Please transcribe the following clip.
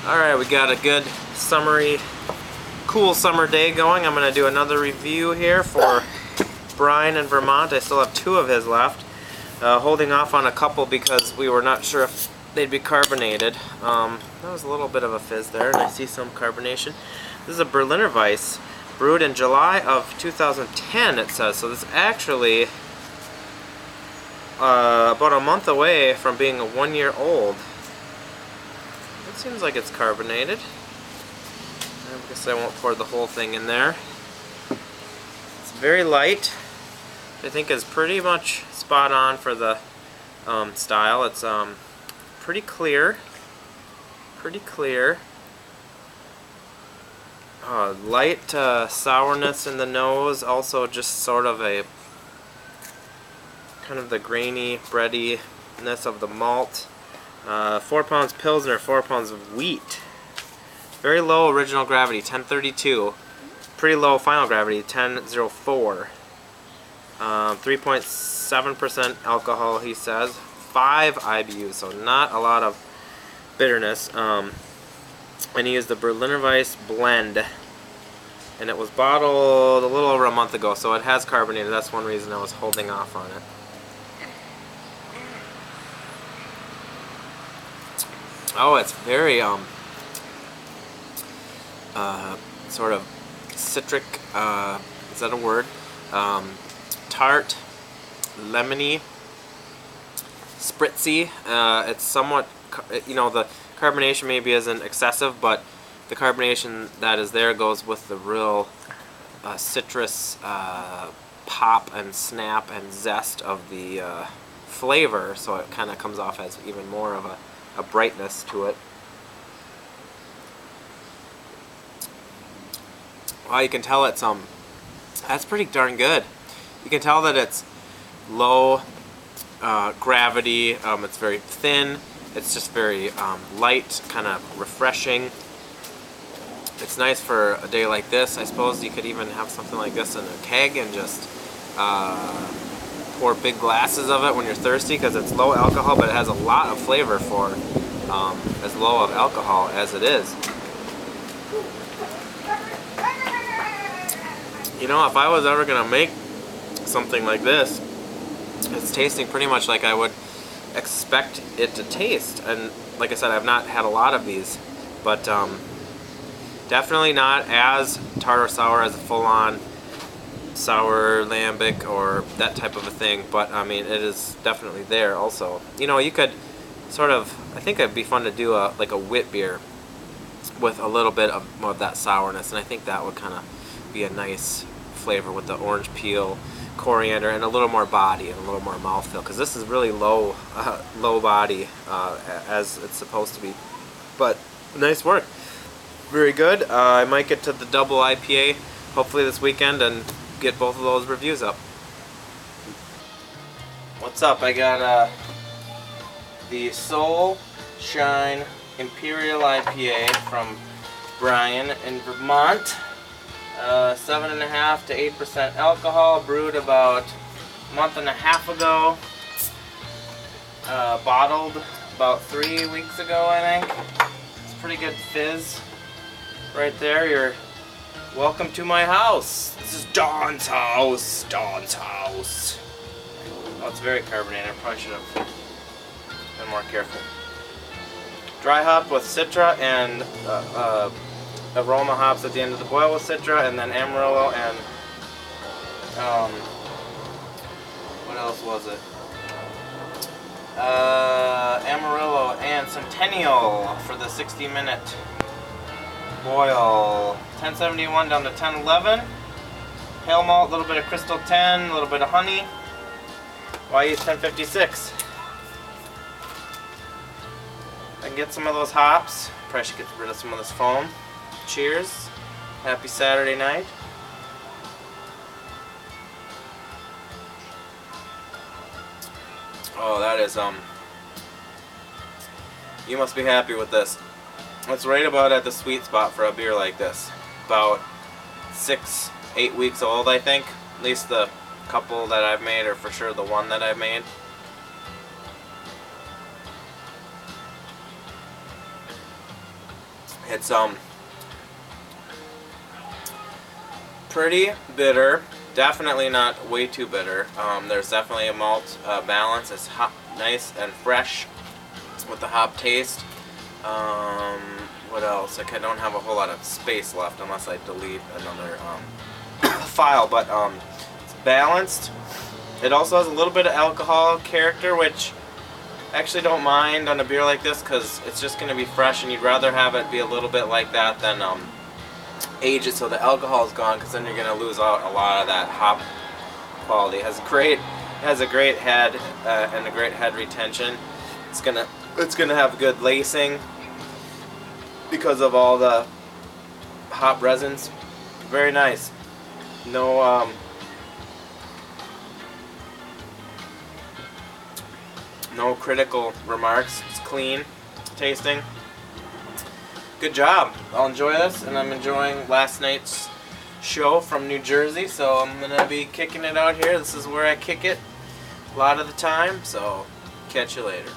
Alright, we got a good summery, cool summer day going. I'm going to do another review here for Brian in Vermont. I still have 2 of his left. Holding off on a couple because we were not sure if they'd be carbonated. That was a little bit of a fizz there, and I see some carbonation. This is a Berliner Weiss, brewed in July of 2010, it says. So this is actually about a month away from being 1 year old. It seems like it's carbonated. I guess I won't pour the whole thing in there. It's very light. I think is pretty much spot on for the style. It's pretty clear. Pretty clear. Light sourness in the nose. Also just sort of a kind of the grainy breadiness of the malt. 4 pounds Pilsner, 4 pounds of wheat. Very low original gravity, 1032. Pretty low final gravity, 1004. 3.7% alcohol, he says. 5 IBUs, so not a lot of bitterness. And he used the Berliner Weiss blend. And it was bottled a little over a month ago, so it has carbonated. That's one reason I was holding off on it. Oh, it's very sort of citric, is that a word? Tart, lemony, spritzy. It's somewhat, you know, the carbonation maybe isn't excessive, but the carbonation that is there goes with the real citrus pop and snap and zest of the flavor, so it kind of comes off as even more of a brightness to it. Wow, you can tell it's that's pretty darn good. You can tell that it's low gravity. It's very thin. It's just very light, kind of refreshing. It's nice for a day like this. I suppose you could even have something like this in a keg and just pour big glasses of it when you're thirsty, because it's low alcohol, but it has a lot of flavor for as low of alcohol as it is. You know, if I was ever going to make something like this, it's tasting pretty much like I would expect it to taste. And like I said, I've not had a lot of these, but definitely not as tart or sour as a full-on sour lambic or that type of a thing, but I mean, it is definitely there also. You know, you could sort of, I think it'd be fun to do like a wit beer with a little bit of that sourness, and I think that would kind of be a nice flavor with the orange peel, coriander, and a little more body and a little more mouthfeel, because this is really low body as it's supposed to be. But nice work. Very good. I might get to the double IPA hopefully this weekend and get both of those reviews up. What's up? I got the Soul Shine Imperial IPA from Brian in Vermont. 7.5 to 8% alcohol, brewed about a month and a half ago. Bottled about 3 weeks ago, I think. It's pretty good fizz right there. You're welcome to my house. This is Don's house. Don's house. Oh, it's very carbonated. I probably should have been more careful. Dry hop with Citra and aroma hops at the end of the boil with Citra, and then Amarillo and what else was it? Amarillo and Centennial for the 60-minute boil. 1071 down to 1011. Pale malt, a little bit of Crystal 10, a little bit of honey. Why use 1056? I can get some of those hops. Probably should get rid of some of this foam. Cheers. Happy Saturday night. Oh, that is, you must be happy with this. It's right about at the sweet spot for a beer like this. About 6-8 weeks old, I think. At least the couple that I've made, or for sure the one that I've made. It's pretty bitter. Definitely not way too bitter. There's definitely a malt balance. It's nice and fresh with the hop taste. What else? I don't have a whole lot of space left unless I delete another file, but it's balanced. It also has a little bit of alcohol character, which I actually don't mind on a beer like this because it's just going to be fresh, and you'd rather have it be a little bit like that than age it so the alcohol is gone, because then you're going to lose out a lot of that hop quality. It has a great head and a great head retention. It's gonna have good lacing because of all the hop resins. Very nice. No no critical remarks. It's clean tasting. Good job. I'll enjoy this, and I'm enjoying last night's show from New Jersey, so I'm gonna be kicking it out here. This is where I kick it a lot of the time, so catch you later.